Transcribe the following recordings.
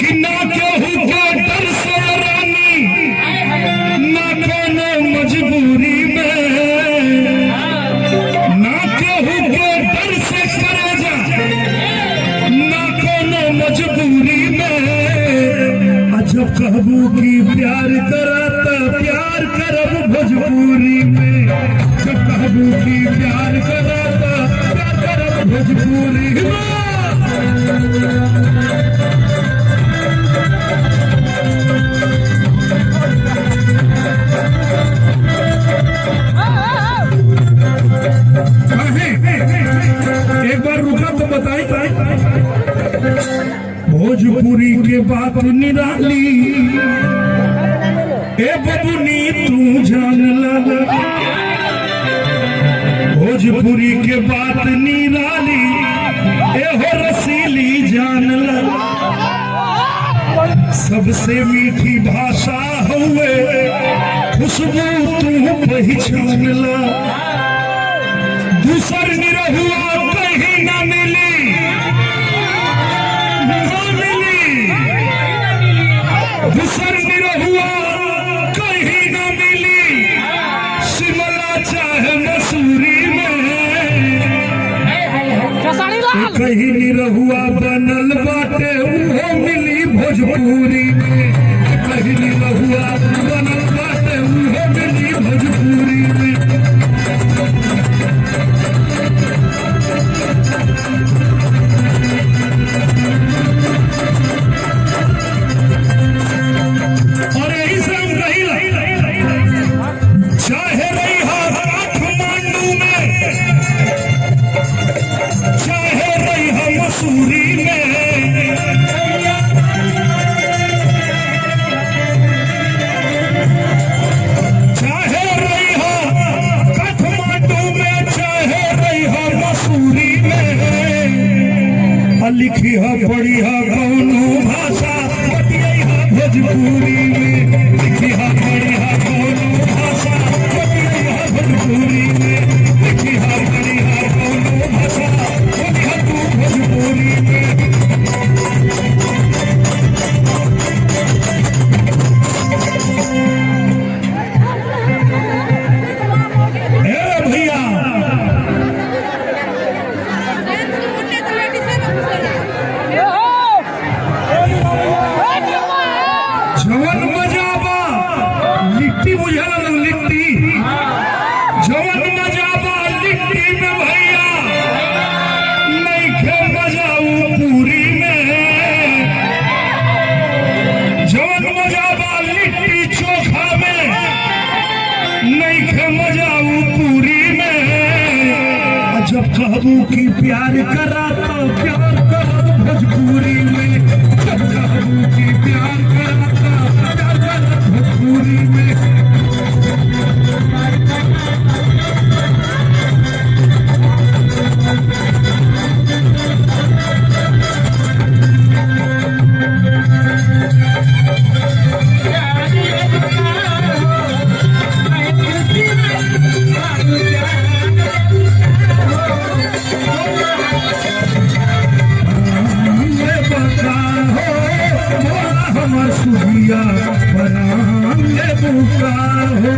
कि ना केहू के डर से रानी ना कोनो मजबूरी में, ना केहू के डर से करे जा ना कोनो मजबूरी में। जब कहबू की प्यार करा तो प्यार करब भोजपुरी में, जब कहबू की प्यार करा तो प्यार करब भोजपुरी में। एक बार रुका तो बताई भोजपुरी के बात निराली ए बबुनी तू जान ला, भोजपुरी के बात निराली ए हो रसीली जान ला। सबसे मीठी भाषा हुए खुशबू तू पहचान ला, दूसर निरहुआ कहीं ना मिली, ना मिली, दूसर निरहुआ कहीं ना मिली, शिमला चाहे मसूरी में, कहीं निरहुआ बनल बाटे उहो मिली भोजपुरी में, कहीं निरहुआ बनल बाटे उहो मिली भोजपुरी में। और यही से हम कहिला चाहे रही काठमांडू में, चाहे रही मसूरी में, चाहे रही काठमांडू में, चाहे रही मसूरी में, लिखी है पढ़ी है कौनो भाषा भोजपुरी में, लिखी है पढ़ी है कौनो भाषा भोजपुरी में, लिखी है पढ़ी है कौनो भाषा भोजपुरी में। जवन मजाबा लिट्टी बुझल लिट्टी, जवन मजाबा लिट्टी में भैया नहीं खे मजाऊ पूरी में, जवन मजाबा लिट्टी चोखा में नहीं खे मजाऊ पूरी में। जब कहबू की प्यार करा तो प्यार कर भोजपुरी में, जब कहबू की प्यार करा भोजपुरी में। सुबिया बनांगे बुका हो,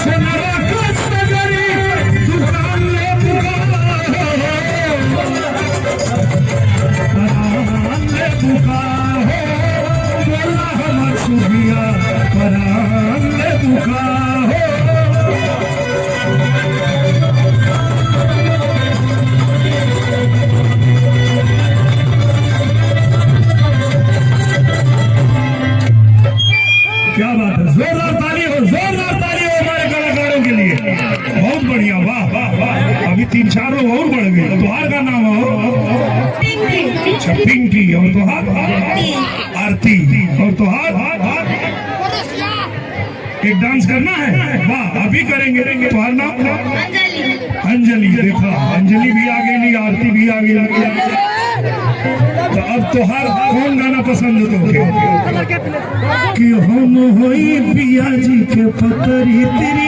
सोनरा का सगरी दुकान ले बुका हो, बनांगे बुका हो, बोला हमार सुबिया बनांगे बुका हो। क्या बात है, जोरदार ताली हो, जोरदार ताली हो हमारे कलाकारों के लिए। बहुत बढ़िया, वाह वाह वाह। अभी 3-4 लोग और बढ़ गए। तुहार का नाम हो अच्छा पिंकी, और तुहार आरती, और तुहार एक डांस करना है, वाह अभी करेंगे। तुहार नाम अंजलि, देखा अंजलि भी आ गई, आरती भी आ गई। तो अब तुहार कौन गाना पसंद तो कि हम होई पिया जी के पतरी तेरी